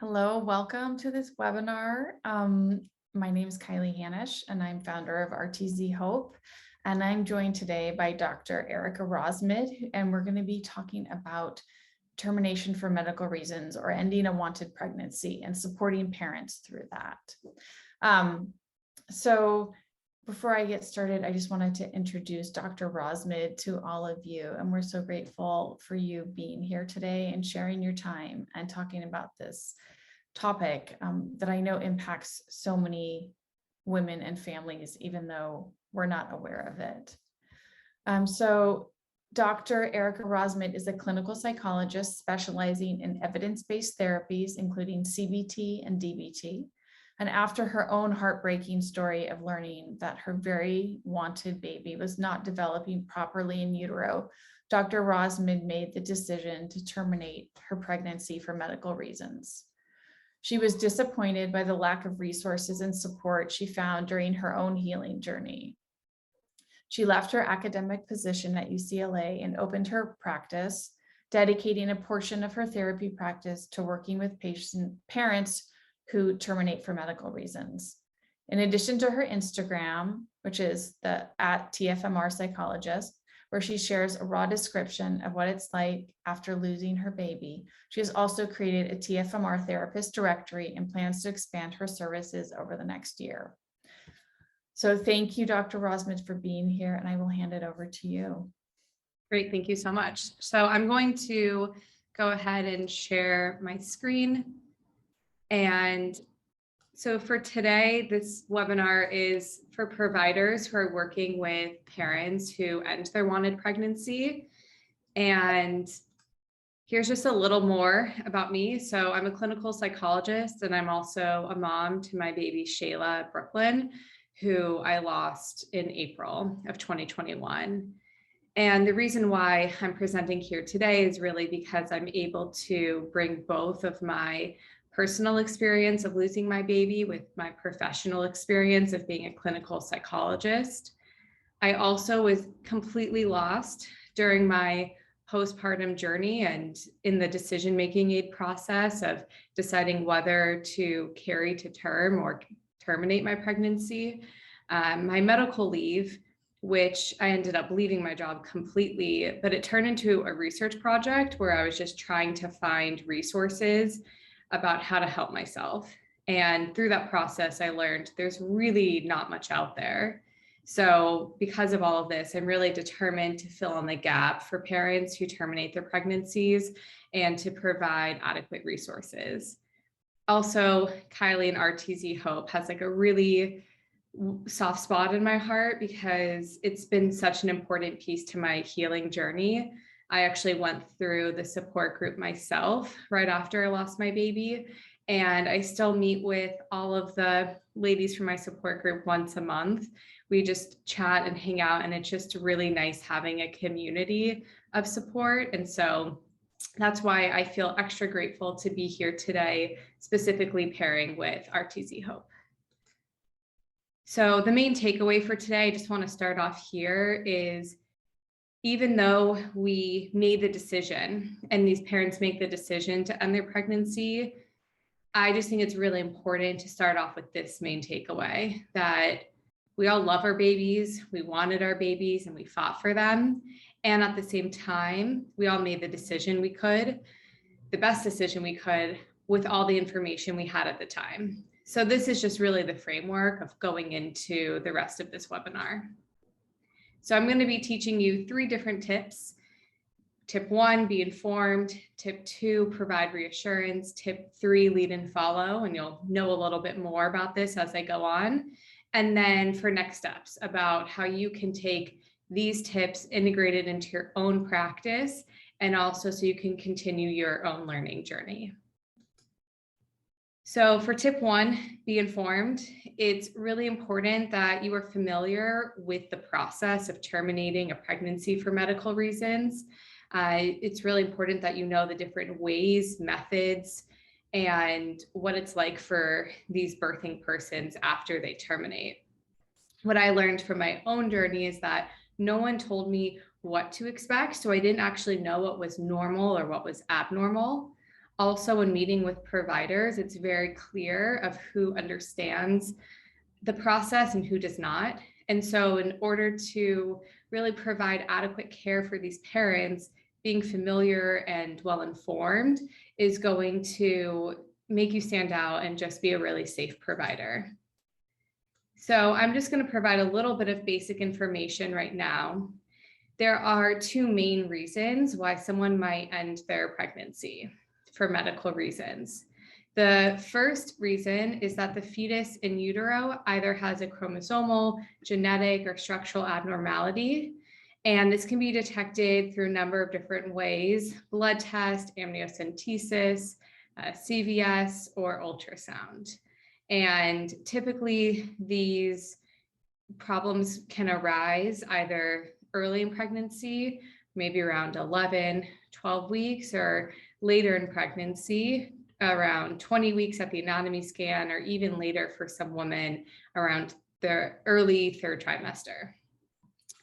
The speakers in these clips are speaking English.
Hello, welcome to this webinar. My name is Kylie Hanisch, and I'm founder of RTZ Hope. And I'm joined today by Dr. Erica Rozmid, and we're going to be talking about termination for medical reasons or ending a wanted pregnancy and supporting parents through that. So before I get started, I just wanted to introduce Dr. Rozmid to all of you, and we're so grateful for you being here today and sharing your time and talking about this topic that I know impacts so many women and families, even though we're not aware of it. So Dr. Erica Rozmid is a clinical psychologist specializing in evidence-based therapies, including CBT and DBT. And after her own heartbreaking story of learning that her very wanted baby was not developing properly in utero, Dr. Rozmid made the decision to terminate her pregnancy for medical reasons. She was disappointed by the lack of resources and support she found during her own healing journey. She left her academic position at UCLA and opened her practice, dedicating a portion of her therapy practice to working with parents who terminate for medical reasons. In addition to her Instagram, which is the @TFMR psychologist, where she shares a raw description of what it's like after losing her baby, she has also created a TFMR therapist directory and plans to expand her services over the next year. So thank you, Dr. Rozmid, for being here, and I will hand it over to you. Great, thank you so much. So I'm going to go ahead and share my screen. And so for today, this webinar is for providers who are working with parents who end their wanted pregnancy. And here's just a little more about me. So I'm a clinical psychologist, and I'm also a mom to my baby Shayla Brooklyn, who I lost in April of 2021. And the reason why I'm presenting here today is really because I'm able to bring both of my personal experience of losing my baby with my professional experience of being a clinical psychologist. I also was completely lost during my postpartum journey and in the decision-making aid process of deciding whether to carry to term or terminate my pregnancy. My medical leave, which I ended up leaving my job completely, but it turned into a research project where I was just trying to find resources about how to help myself. And through that process, I learned there's really not much out there. So because of all of this, I'm really determined to fill in the gap for parents who terminate their pregnancies and to provide adequate resources. Also, Kylie and RTZ Hope has like a really soft spot in my heart because it's been such an important piece to my healing journey. I actually went through the support group myself right after I lost my baby, and I still meet with all of the ladies from my support group once a month. We just chat and hang out, and it's just really nice having a community of support. And so that's why I feel extra grateful to be here today, specifically pairing with RTZ Hope. So the main takeaway for today, I just want to start off here, is even though we made the decision and these parents make the decision to end their pregnancy, I just think it's really important to start off with this main takeaway, that we all love our babies, we wanted our babies, and we fought for them. And at the same time, we all made the decision we could, the best decision we could, with all the information we had at the time. So this is just really the framework of going into the rest of this webinar. So I'm going to be teaching you 3 different tips. Tip 1, be informed. Tip 2, provide reassurance. Tip 3, lead and follow. And you'll know a little bit more about this as I go on. And then for next steps about how you can take these tips integrated into your own practice, and also so you can continue your own learning journey. So for tip 1, be informed. It's really important that you are familiar with the process of terminating a pregnancy for medical reasons. It's really important that you know the different ways, methods, and what it's like for these birthing persons after they terminate. What I learned from my own journey is that no one told me what to expect, so I didn't actually know what was normal or what was abnormal. Also, when meeting with providers, it's very clear of who understands the process and who does not. And so in order to really provide adequate care for these parents, being familiar and well-informed is going to make you stand out and just be a really safe provider. So I'm just going to provide a little bit of basic information right now. There are two main reasons why someone might end their pregnancy for medical reasons. The first reason is that the fetus in utero either has a chromosomal, genetic, or structural abnormality. And this can be detected through a number of different ways: blood test, amniocentesis, CVS, or ultrasound. And typically these problems can arise either early in pregnancy, maybe around 11, 12 weeks, or later in pregnancy, around 20 weeks at the anatomy scan, or even later for some women around the early third trimester.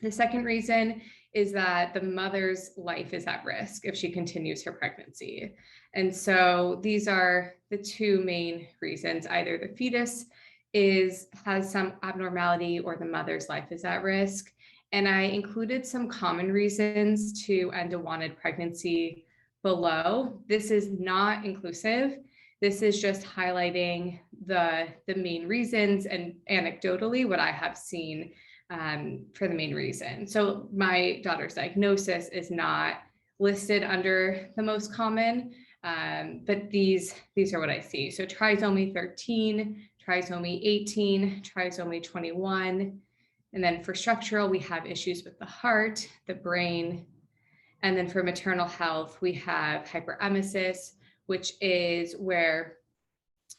The second reason is that the mother's life is at risk if she continues her pregnancy. And so these are the two main reasons: either the fetus has some abnormality or the mother's life is at risk. And I included some common reasons to end a wanted pregnancy below. This is not inclusive. This is just highlighting the main reasons and anecdotally what I have seen for the main reason. So my daughter's diagnosis is not listed under the most common, but these are what I see. So trisomy 13, trisomy 18, trisomy 21. And then for structural, we have issues with the heart, the brain. And then for maternal health, we have hyperemesis, which is where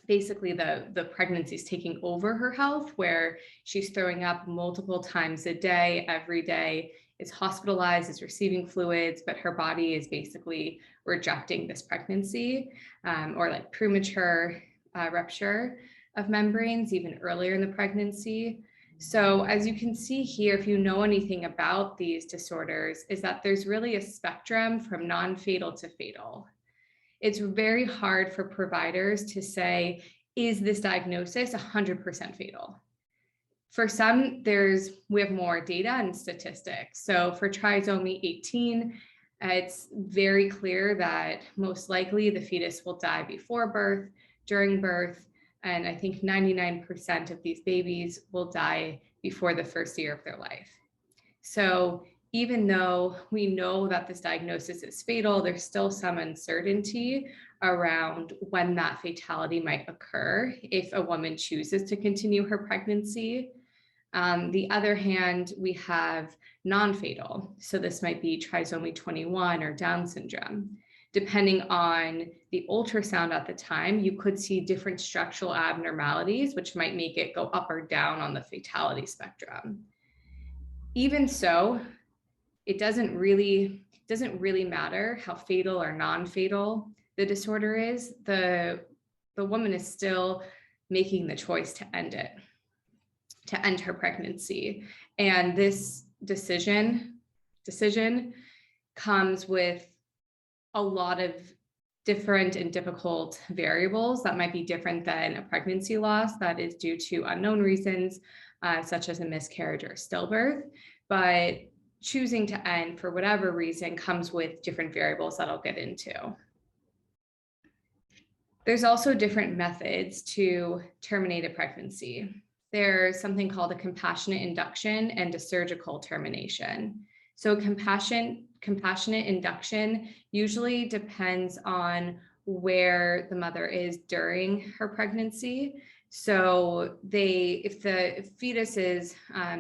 basically the pregnancy is taking over her health, where she's throwing up multiple times a day, every day, is hospitalized, is receiving fluids, but her body is basically rejecting this pregnancy, or like premature rupture of membranes even earlier in the pregnancy. So as you can see here, if you know anything about these disorders, is that there's really a spectrum from non-fatal to fatal. It's very hard for providers to say, is this diagnosis 100% fatal? For some, we have more data and statistics. So for trisomy 18, it's very clear that most likely the fetus will die before birth, during birth, and I think 99% of these babies will die before the first year of their life. So even though we know that this diagnosis is fatal, there's still some uncertainty around when that fatality might occur if a woman chooses to continue her pregnancy. On the other hand, we have non-fatal. So this might be trisomy 21 or Down syndrome. Depending on the ultrasound at the time, you could see different structural abnormalities, which might make it go up or down on the fatality spectrum. Even so, it doesn't really matter how fatal or non-fatal the disorder is. The woman is still making the choice to end it, to end her pregnancy. And this decision comes with a lot of different and difficult variables that might be different than a pregnancy loss that is due to unknown reasons, such as a miscarriage or stillbirth. But choosing to end for whatever reason comes with different variables that I'll get into. There's also different methods to terminate a pregnancy. There's something called a compassionate induction and a surgical termination. So compassionate induction usually depends on where the mother is during her pregnancy. So if the fetus is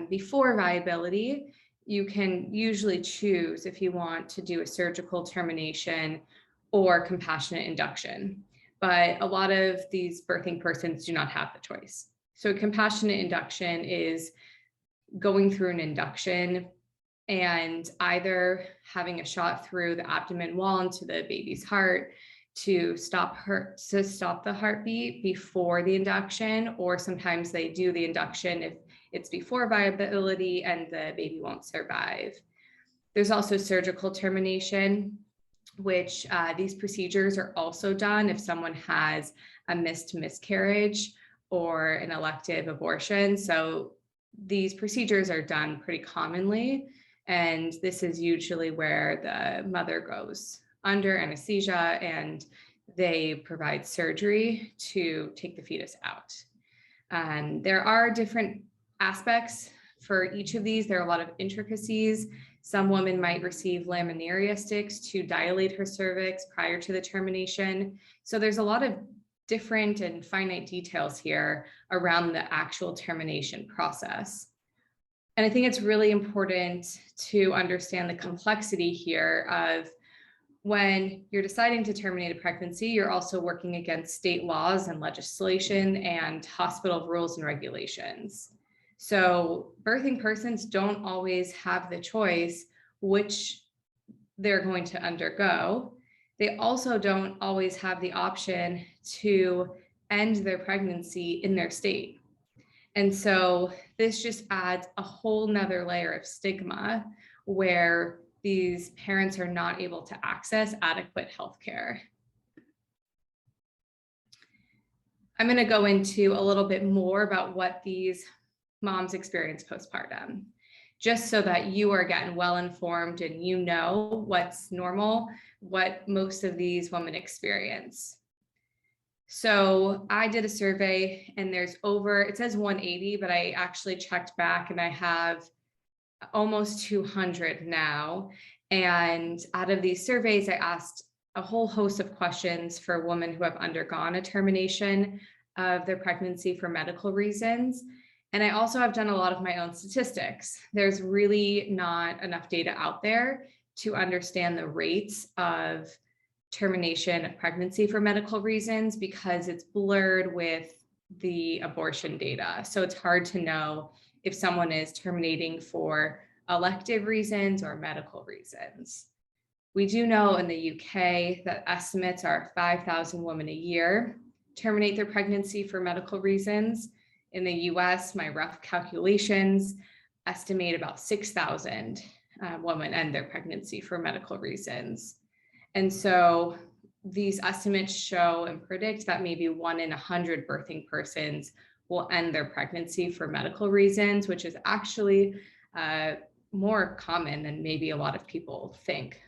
before viability, you can usually choose if you want to do a surgical termination or compassionate induction. But a lot of these birthing persons do not have the choice. So compassionate induction is going through an induction and either having a shot through the abdomen wall into the baby's heart to stop the heartbeat before the induction, or sometimes they do the induction if it's before viability and the baby won't survive. There's also surgical termination, which these procedures are also done if someone has a missed miscarriage or an elective abortion. So these procedures are done pretty commonly, and this is usually where the mother goes under anesthesia and they provide surgery to take the fetus out. There are different aspects for each of these. There are a lot of intricacies. Some women might receive laminaria sticks to dilate her cervix prior to the termination. So there's a lot of different and finite details here around the actual termination process. And I think it's really important to understand the complexity here of when you're deciding to terminate a pregnancy, you're also working against state laws and legislation and hospital rules and regulations. So birthing persons don't always have the choice which they're going to undergo. They also don't always have the option to end their pregnancy in their state. And so this just adds a whole nother layer of stigma where these parents are not able to access adequate healthcare. I'm going to go into a little bit more about what these moms experience postpartum, just so that you are getting well informed and you know what's normal, what most of these women experience. So I did a survey and there's it says 180, but I actually checked back and I have almost 200 now. And out of these surveys, I asked a whole host of questions for women who have undergone a termination of their pregnancy for medical reasons. And I also have done a lot of my own statistics. There's really not enough data out there to understand the rates of termination of pregnancy for medical reasons because it's blurred with the abortion data. So it's hard to know if someone is terminating for elective reasons or medical reasons. We do know in the UK that estimates are 5,000 women a year terminate their pregnancy for medical reasons. In the US, my rough calculations estimate about 6,000 women end their pregnancy for medical reasons. And so these estimates show and predict that maybe 1 in 100 birthing persons will end their pregnancy for medical reasons, which is actually more common than maybe a lot of people think.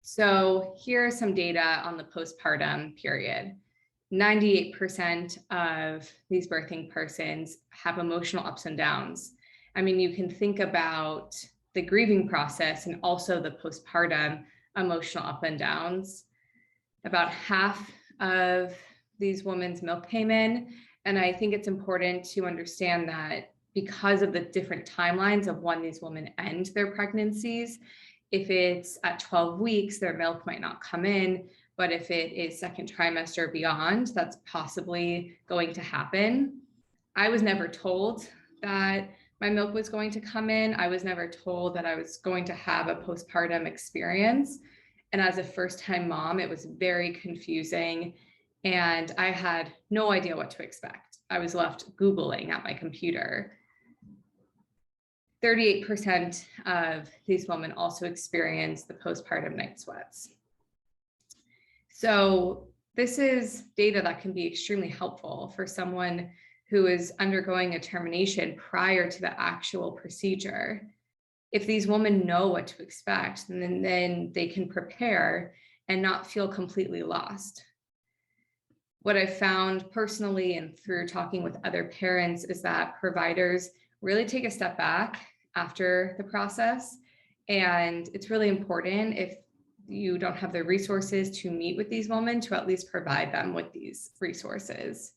So here are some data on the postpartum period. 98% of these birthing persons have emotional ups and downs. I mean, you can think about the grieving process and also the postpartum emotional up and downs. About half of these women's milk came in. And I think it's important to understand that because of the different timelines of when these women end their pregnancies, if it's at 12 weeks, their milk might not come in, but if it is second trimester or beyond, that's possibly going to happen. I was never told that my milk was going to come in. I was never told that I was going to have a postpartum experience. And as a first-time mom, it was very confusing and I had no idea what to expect. I was left Googling at my computer. 38% of these women also experience the postpartum night sweats. So this is data that can be extremely helpful for someone who is undergoing a termination prior to the actual procedure. If these women know what to expect, then they can prepare and not feel completely lost. What I've found personally and through talking with other parents is that providers really take a step back after the process. And it's really important if you don't have the resources to meet with these women to at least provide them with these resources.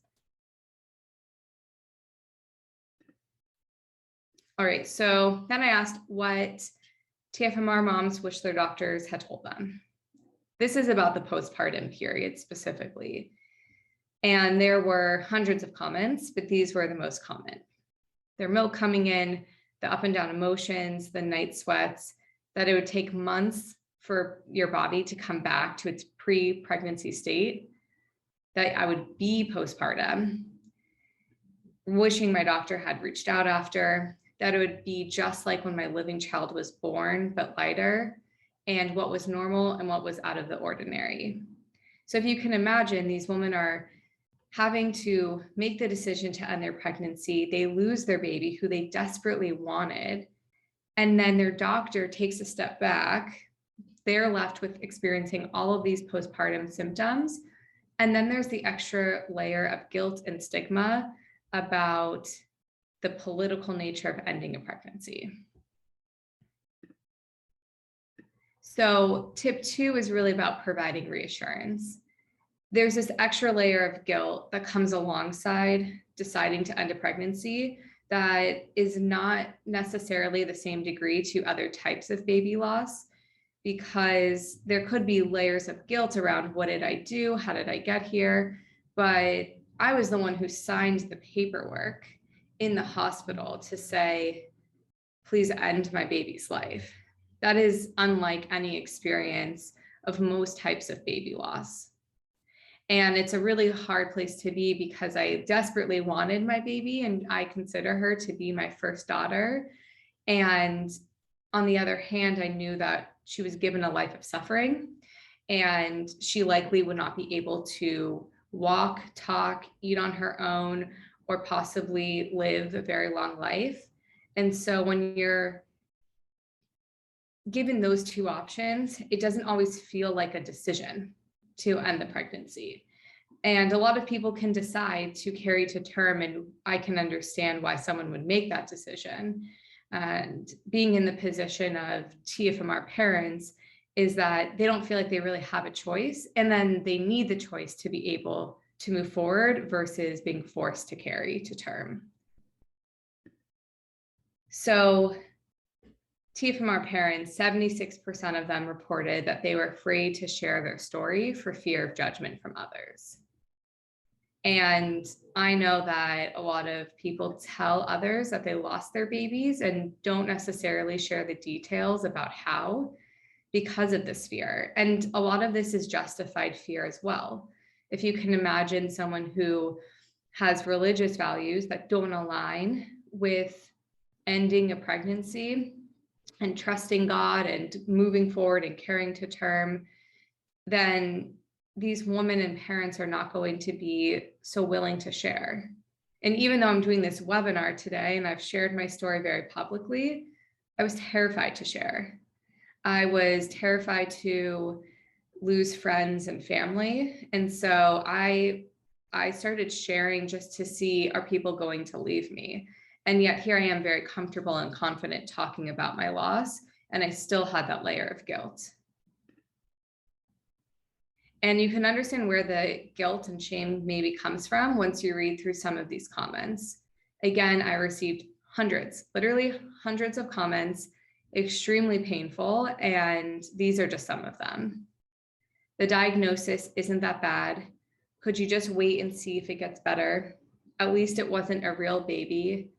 All right, so then I asked what TFMR moms wish their doctors had told them. This is about the postpartum period specifically. And there were hundreds of comments, but these were the most common. Their milk coming in, the up and down emotions, the night sweats, that it would take months for your body to come back to its pre-pregnancy state, that I would be postpartum, wishing my doctor had reached out after, that it would be just like when my living child was born, but lighter, and what was normal and what was out of the ordinary. So if you can imagine, these women are having to make the decision to end their pregnancy. They lose their baby who they desperately wanted. And then their doctor takes a step back. They're left with experiencing all of these postpartum symptoms. And then there's the extra layer of guilt and stigma about the political nature of ending a pregnancy. So tip 2 is really about providing reassurance. There's this extra layer of guilt that comes alongside deciding to end a pregnancy that is not necessarily the same degree to other types of baby loss, because there could be layers of guilt around what did I do? How did I get here? But I was the one who signed the paperwork in the hospital to say, please end my baby's life. That is unlike any experience of most types of baby loss. And it's a really hard place to be because I desperately wanted my baby and I consider her to be my first daughter. And on the other hand, I knew that she was given a life of suffering and she likely would not be able to walk, talk, eat on her own, or possibly live a very long life. And so when you're given those two options, it doesn't always feel like a decision to end the pregnancy. And a lot of people can decide to carry to term, and I can understand why someone would make that decision. And being in the position of TFMR parents is that they don't feel like they really have a choice, and then they need the choice to be able to move forward versus being forced to carry to term. So TFMR parents, 76% of them reported that they were afraid to share their story for fear of judgment from others. And I know that a lot of people tell others that they lost their babies and don't necessarily share the details about how, because of this fear. And a lot of this is justified fear as well. If you can imagine someone who has religious values that don't align with ending a pregnancy and trusting God and moving forward and carrying to term, then these women and parents are not going to be so willing to share. And even though I'm doing this webinar today and I've shared my story very publicly, I was terrified to share. I was terrified to lose friends and family. And so I started sharing just to see, are people going to leave me? And yet here I am very comfortable and confident talking about my loss. And I still had that layer of guilt. And you can understand where the guilt and shame maybe comes from once you read through some of these comments. Again, I received hundreds, literally hundreds of comments, extremely painful. And these are just some of them. The diagnosis isn't that bad. Could you just wait and see if it gets better? At least it wasn't a real baby.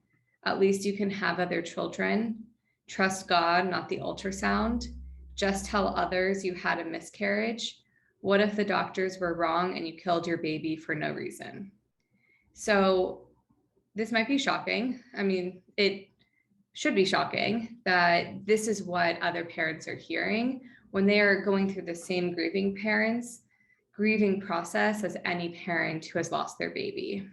At least you can have other children. Trust God, not the ultrasound. Just tell others you had a miscarriage. What if the doctors were wrong and you killed your baby for no reason? So this might be shocking. I mean, it should be shocking that this is what other parents are hearing when they are going through the same grieving process as any parent who has lost their baby.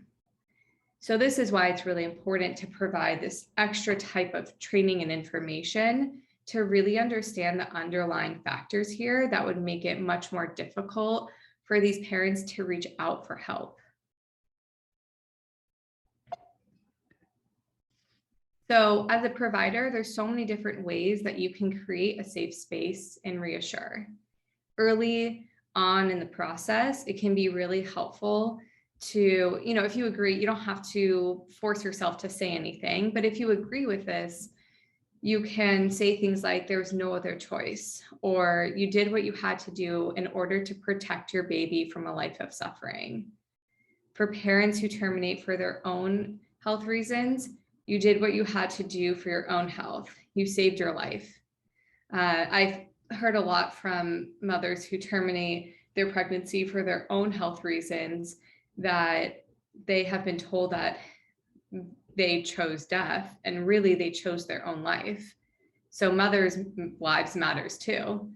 So this is why it's really important to provide this extra type of training and information to really understand the underlying factors here that would make it much more difficult for these parents to reach out for help. So as a provider, there's so many different ways that you can create a safe space and reassure. Early on in the process, it can be really helpful to, if you agree, you don't have to force yourself to say anything, but if you agree with this, you can say things like there was no other choice, or you did what you had to do in order to protect your baby from a life of suffering. For parents who terminate for their own health reasons, you did what you had to do for your own health. You saved your life. I've heard a lot from mothers who terminate their pregnancy for their own health reasons that they have been told that they chose death, and really they chose their own life. So mothers' lives matters too.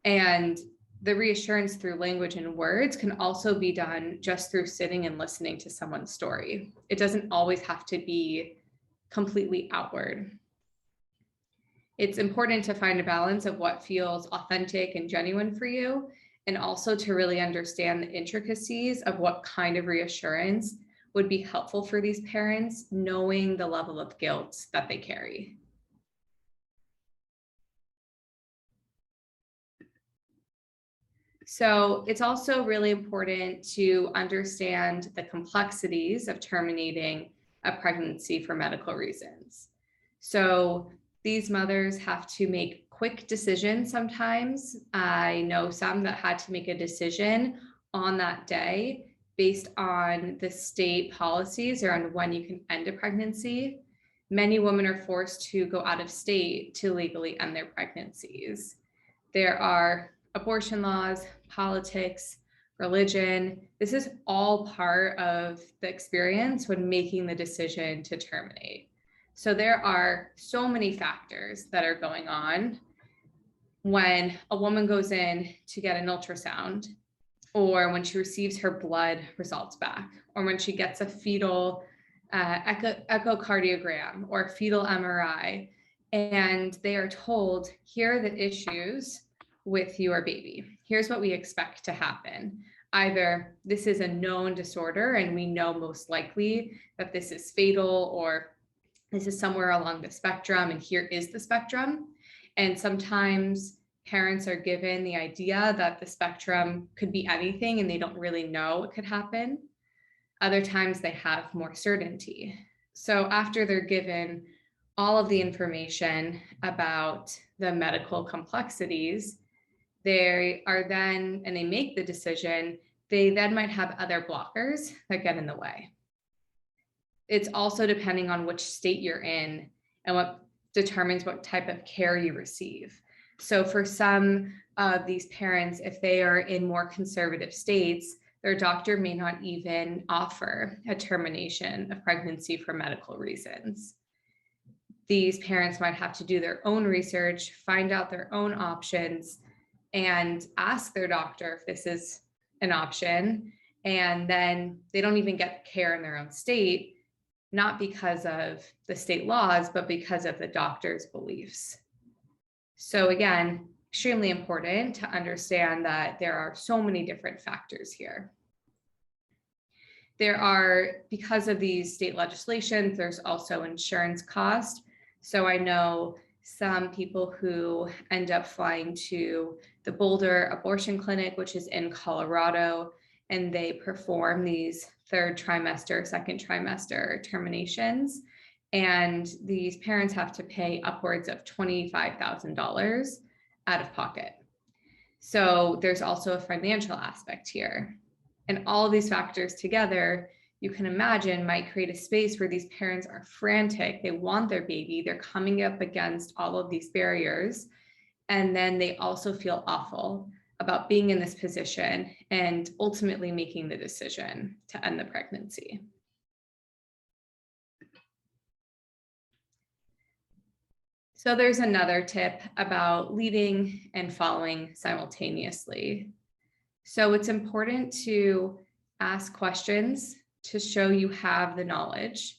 And the reassurance through language and words can also be done just through sitting and listening to someone's story. It doesn't always have to be completely outward. It's important to find a balance of what feels authentic and genuine for you, and also to really understand the intricacies of what kind of reassurance would be helpful for these parents, knowing the level of guilt that they carry. So it's also really important to understand the complexities of terminating a pregnancy for medical reasons. So these mothers have to make quick decisions sometimes. I know some that had to make a decision on that day based on the state policies around when you can end a pregnancy. Many women are forced to go out of state to legally end their pregnancies. There are abortion laws, politics, religion. This is all part of the experience when making the decision to terminate. So there are so many factors that are going on when a woman goes in to get an ultrasound, or when she receives her blood results back, or when she gets a fetal echocardiogram or fetal MRI, and they are told, here are the issues with your baby. Here's what we expect to happen. Either this is a known disorder and we know most likely that this is fatal, or this is somewhere along the spectrum and here is the spectrum. And sometimes parents are given the idea that the spectrum could be anything and they don't really know what could happen. Other times they have more certainty. So after they're given all of the information about the medical complexities, they are then, and they make the decision, they then might have other blockers that get in the way. It's also depending on which state you're in and what determines what type of care you receive. So for some of these parents, if they are in more conservative states, their doctor may not even offer a termination of pregnancy for medical reasons. These parents might have to do their own research, find out their own options, and ask their doctor if this is an option. And then they don't even get care in their own state, not because of the state laws, but because of the doctor's beliefs. So again, extremely important to understand that there are so many different factors here. There are, because of these state legislations, there's also insurance cost. So I know some people who end up flying to the Boulder Abortion Clinic, which is in Colorado, and they perform these third trimester, second trimester terminations. And these parents have to pay upwards of $25,000 out of pocket. So there's also a financial aspect here. And all of these factors together, you can imagine, might create a space where these parents are frantic. They want their baby. They're coming up against all of these barriers. And then they also feel awful about being in this position and ultimately making the decision to end the pregnancy. So there's another tip about leading and following simultaneously. So it's important to ask questions to show you have the knowledge,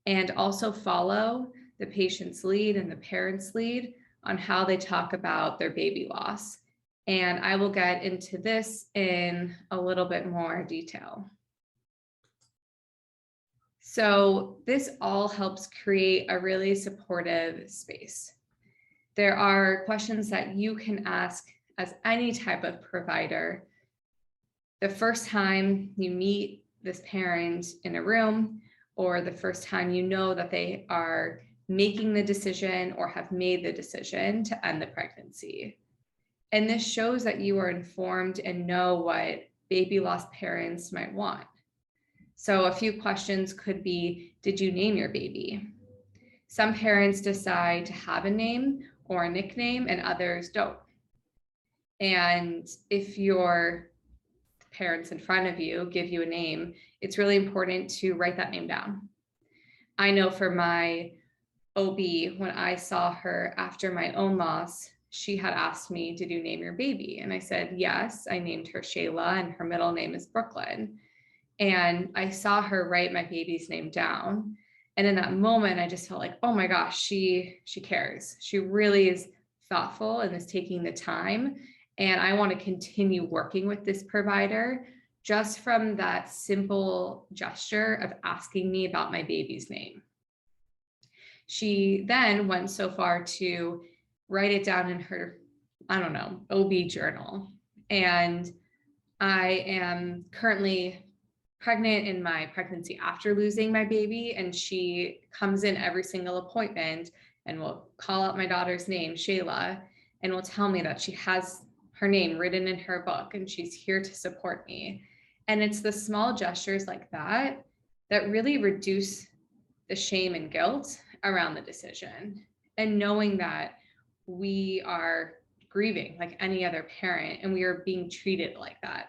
and also follow the patient's lead and the parent's lead on how they talk about their baby loss. And I will get into this in a little bit more detail. So this all helps create a really supportive space. There are questions that you can ask as any type of provider. The first time you meet this parent in a room, or the first time you know that they are making the decision or have made the decision to end the pregnancy. And this shows that you are informed and know what baby loss parents might want. So a few questions could be, did you name your baby? Some parents decide to have a name or a nickname and others don't. And if your parents in front of you give you a name, it's really important to write that name down. I know for my OB, when I saw her after my own loss, she had asked me, did you name your baby? And I said, yes, I named her Shayla, and her middle name is Brooklyn. And I saw her write my baby's name down. And in that moment, I just felt like, oh my gosh, she cares. She really is thoughtful and is taking the time. And I want to continue working with this provider just from that simple gesture of asking me about my baby's name. She then went so far to write it down in her, I don't know, OB journal. And I am currently pregnant in my pregnancy after losing my baby, and she comes in every single appointment and will call out my daughter's name, Shayla, and will tell me that she has her name written in her book and she's here to support me. And it's the small gestures like that that really reduce the shame and guilt around the decision, and knowing that we are grieving like any other parent and we are being treated like that.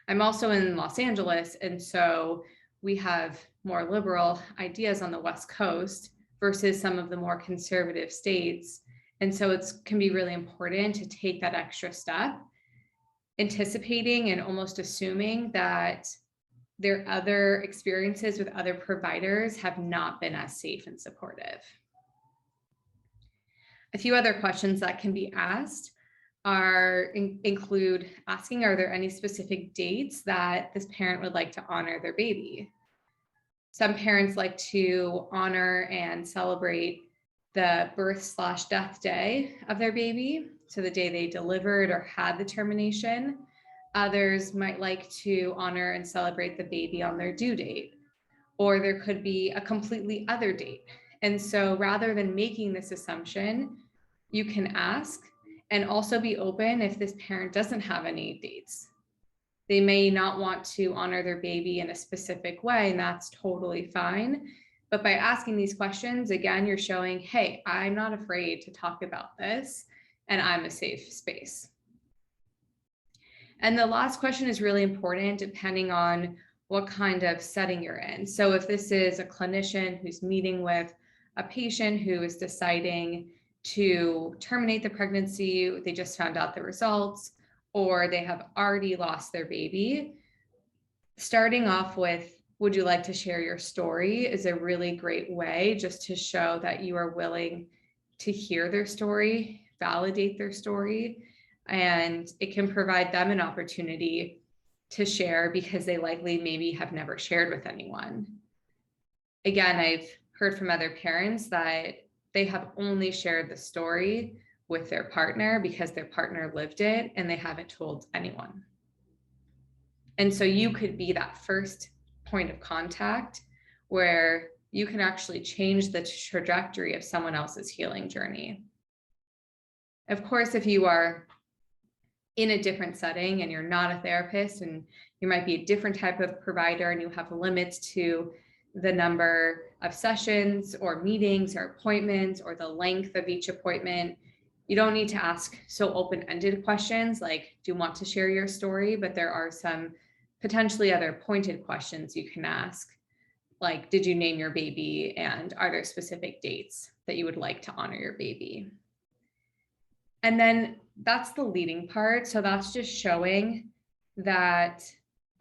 I'm also in Los Angeles, and so we have more liberal ideas on the West Coast versus some of the more conservative states. And so it can be really important to take that extra step, anticipating and almost assuming that their other experiences with other providers have not been as safe and supportive. A few other questions that can be asked include asking, are there any specific dates that this parent would like to honor their baby? Some parents like to honor and celebrate the birth/death day of their baby, so the day they delivered or had the termination. Others might like to honor and celebrate the baby on their due date, or there could be a completely other date. And so rather than making this assumption, you can ask, and also be open if this parent doesn't have any dates. They may not want to honor their baby in a specific way, and that's totally fine. But by asking these questions, again, you're showing, hey, I'm not afraid to talk about this, and I'm a safe space. And the last question is really important depending on what kind of setting you're in. So if this is a clinician who's meeting with a patient who is deciding to terminate the pregnancy, they just found out the results, or they have already lost their baby, starting off with, would you like to share your story, is a really great way just to show that you are willing to hear their story, validate their story, and it can provide them an opportunity to share because they likely maybe have never shared with anyone. Again, I've heard from other parents that they have only shared the story with their partner because their partner lived it and they haven't told anyone. And so you could be that first point of contact where you can actually change the trajectory of someone else's healing journey. Of course, if you are in a different setting and you're not a therapist and you might be a different type of provider and you have limits to the number of sessions or meetings or appointments or the length of each appointment, you don't need to ask so open-ended questions like, do you want to share your story? But there are some potentially other pointed questions you can ask, like, did you name your baby? And are there specific dates that you would like to honor your baby? And then that's the leading part. So that's just showing that,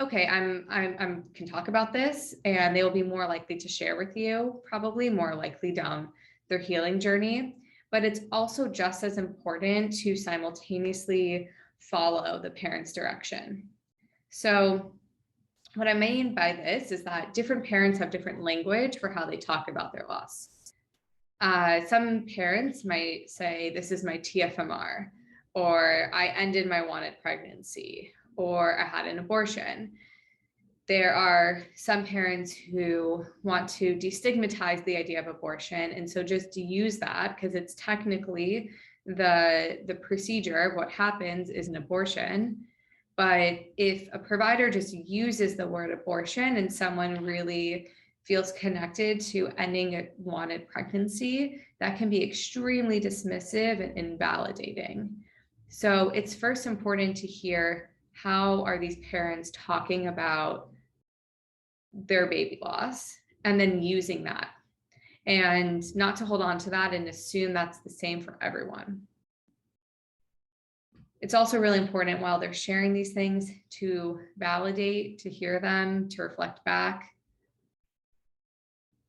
okay, I can talk about this, and they will be more likely to share with you, probably more likely down their healing journey. But it's also just as important to simultaneously follow the parent's direction. So what I mean by this is that different parents have different language for how they talk about their loss. Some parents might say, this is my TFMR, or I ended my wanted pregnancy, or I had an abortion. There are some parents who want to destigmatize the idea of abortion. And so just use that because it's technically the procedure of what happens is an abortion. But if a provider just uses the word abortion and someone really feels connected to ending a wanted pregnancy, that can be extremely dismissive and invalidating. So it's first important to hear, how are these parents talking about their baby loss? and then using that, and not to hold on to that and assume that's the same for everyone. It's also really important while they're sharing these things to validate, to hear them, to reflect back.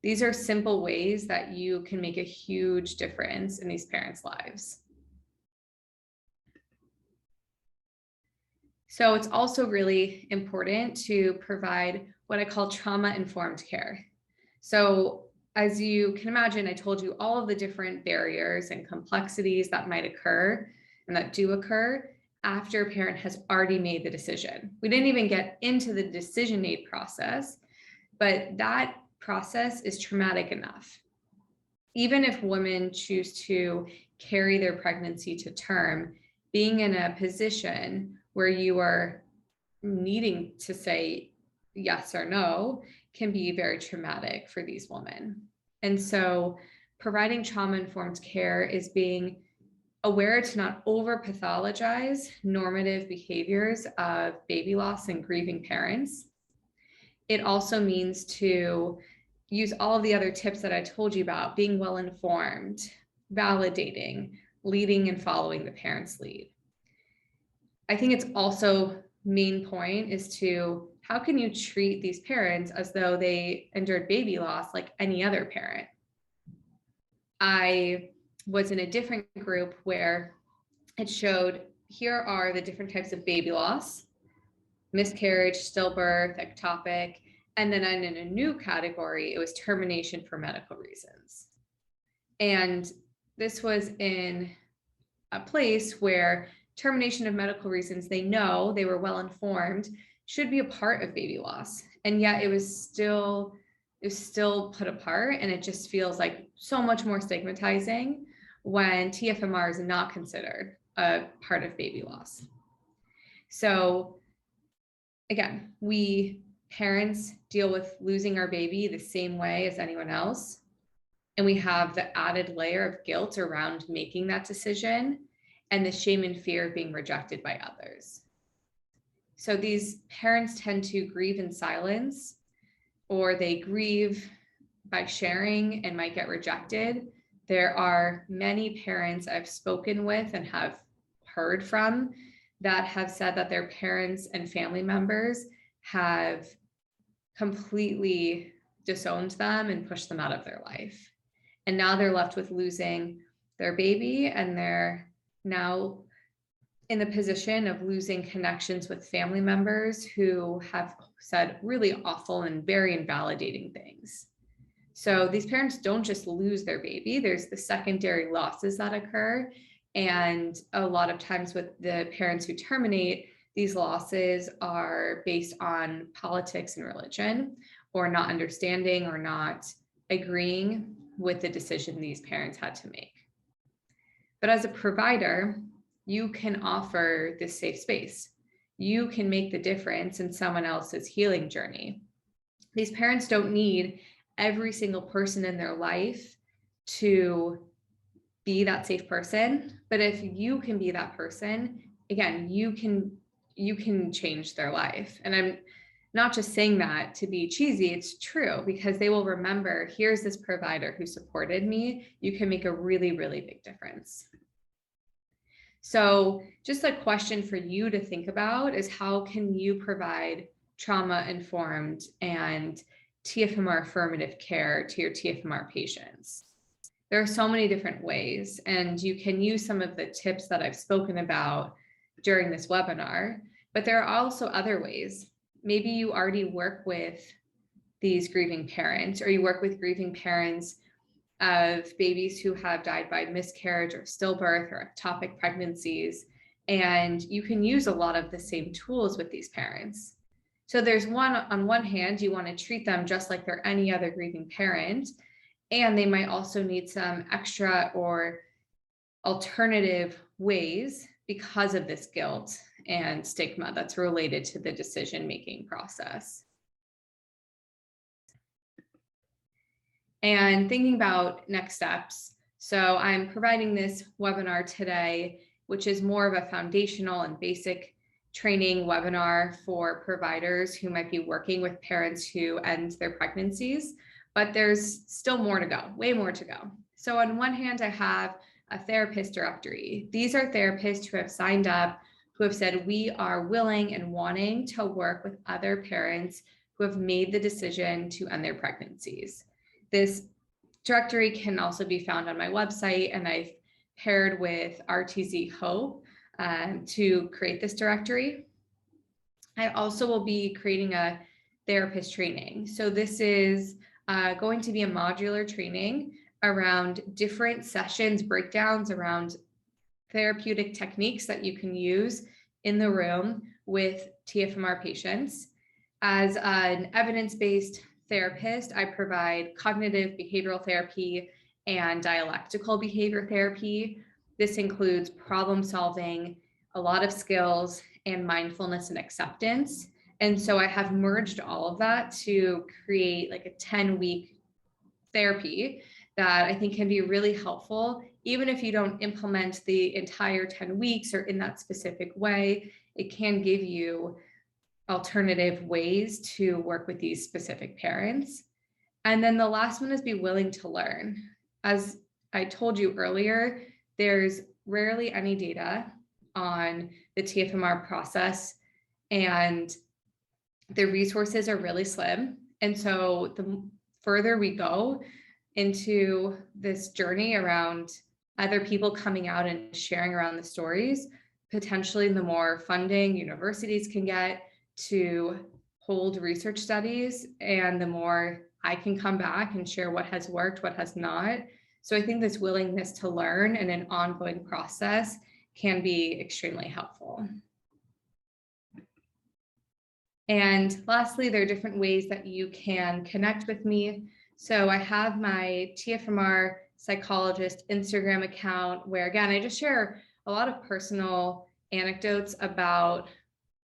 These are simple ways that you can make a huge difference in these parents' lives. So it's also really important to provide what I call trauma-informed care. So as you can imagine, I told you all of the different barriers and complexities that might occur and that do occur after a parent has already made the decision. We didn't even get into the decision-made process, but that process is traumatic enough. Even if women choose to carry their pregnancy to term, being in a position where you are needing to say yes or no can be very traumatic for these women. And so providing trauma-informed care is being aware to not over-pathologize normative behaviors of baby loss and grieving parents. It also means to use all of the other tips that I told you about, being well-informed, validating, leading and following the parent's lead. I think it's also main point is to how can you treat these parents as though they endured baby loss like any other parent? I was in a different group where it showed here are the different types of baby loss: miscarriage, stillbirth, ectopic, and then in a new category, it was termination for medical reasons. And this was in a place where termination of medical reasons, they know, they were well informed, should be a part of baby loss. And yet it was still put apart, and it just feels like so much more stigmatizing when TFMR is not considered a part of baby loss. So again, we parents deal with losing our baby the same way as anyone else. And we have the added layer of guilt around making that decision and the shame and fear of being rejected by others. So these parents tend to grieve in silence, or they grieve by sharing and might get rejected. There are many parents I've spoken with and have heard from that have said that their parents and family members have completely disowned them and pushed them out of their life. And now they're left with losing their baby, and they're now in the position of losing connections with family members who have said really awful and very invalidating things. So these parents don't just lose their baby, there's the secondary losses that occur. And a lot of times with the parents who terminate, these losses are based on politics and religion, or not understanding or not agreeing with the decision these parents had to make. But as a provider, you can offer this safe space. You can make the difference in someone else's healing journey. These parents don't need every single person in their life to be that safe person. But if you can be that person, again, you can change their life. And I'm not just saying that to be cheesy, it's true, because they will remember, here's this provider who supported me. You can make a really, really big difference. So just a question for you to think about is, how can you provide trauma-informed and TFMR affirmative care to your TFMR patients? There are so many different ways, and you can use some of the tips that I've spoken about during this webinar, but there are also other ways. Maybe you already work with these grieving parents, or you work with grieving parents of babies who have died by miscarriage or stillbirth or ectopic pregnancies, and you can use a lot of the same tools with these parents. So there's on one hand, you want to treat them just like they're any other grieving parent, and they might also need some extra or alternative ways because of this guilt and stigma that's related to the decision-making process. And thinking about next steps. So I'm providing this webinar today, which is more of a foundational and basic training webinar for providers who might be working with parents who end their pregnancies, but there's still more to go, way more to go. So on one hand, I have a therapist directory. These are therapists who have signed up, who have said, we are willing and wanting to work with other parents who have made the decision to end their pregnancies. This directory can also be found on my website, and I've paired with RTZ Hope to create this directory. I also will be creating a therapist training. So this is going to be a modular training around different sessions, breakdowns around therapeutic techniques that you can use in the room with TFMR patients. As an evidence-based therapist, I provide cognitive behavioral therapy and dialectical behavior therapy. This includes problem solving, a lot of skills, and mindfulness and acceptance. And so I have merged all of that to create like a 10-week therapy that I think can be really helpful. Even if you don't implement the entire 10 weeks or in that specific way, it can give you alternative ways to work with these specific parents. And then the last one is be willing to learn. As I told you earlier, there's rarely any data on the TFMR process, and the resources are really slim. And so the further we go into this journey around other people coming out and sharing around the stories, potentially the more funding universities can get to hold research studies, and the more I can come back and share what has worked, what has not. So I think this willingness to learn and an ongoing process can be extremely helpful. And lastly, there are different ways that you can connect with me. So I have my TFMR psychologist Instagram account, where again, I just share a lot of personal anecdotes about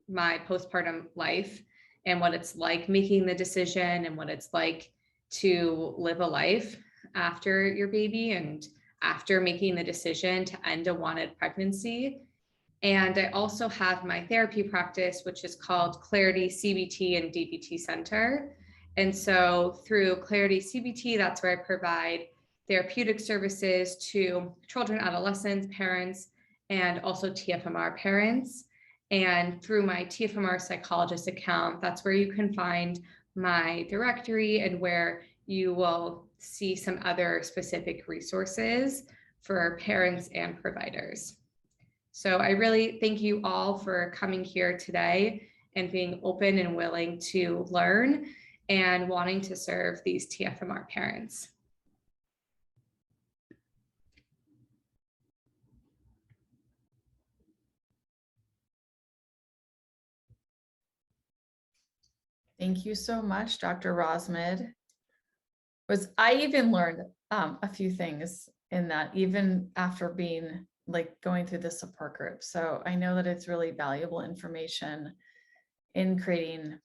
my postpartum life and what it's like making the decision and what it's like to live a life after your baby and after making the decision to end a wanted pregnancy. And I also have my therapy practice, which is called Clarity CBT and DBT Center. And so through Clarity CBT, that's where I provide therapeutic services to children, adolescents, parents, and also TFMR parents. And through my TFMR psychologist account, that's where you can find my directory and where you will see some other specific resources for parents and providers. So I really thank you all for coming here today and being open and willing to learn and wanting to serve these TFMR parents. Thank you so much, Dr. Rozmid. I even learned a few things in that, even after being going through the support group. So I know that it's really valuable information in creating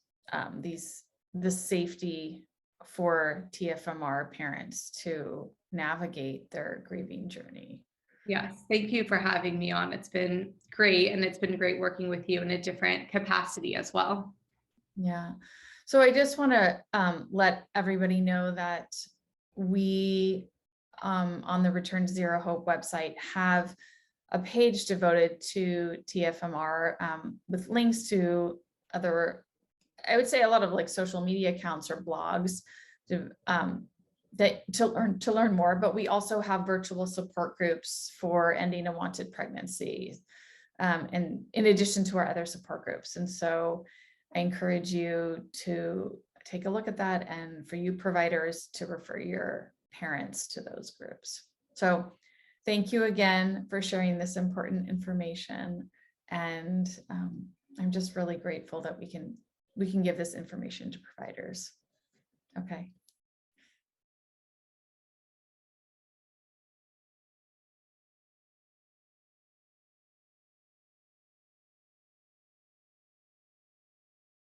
the safety for TFMR parents to navigate their grieving journey. Yes, thank you for having me on. It's been great, and it's been great working with you in a different capacity as well. Yeah. So I just want to let everybody know that we on the Return to Zero Hope website have a page devoted to TFMR with links to other, I would say, a lot of social media accounts or blogs to learn more. But we also have virtual support groups for ending unwanted pregnancies, and in addition to our other support groups. And so I encourage you to take a look at that, and for you providers to refer your parents to those groups. So thank you again for sharing this important information. And I'm just really grateful that we can give this information to providers. Okay.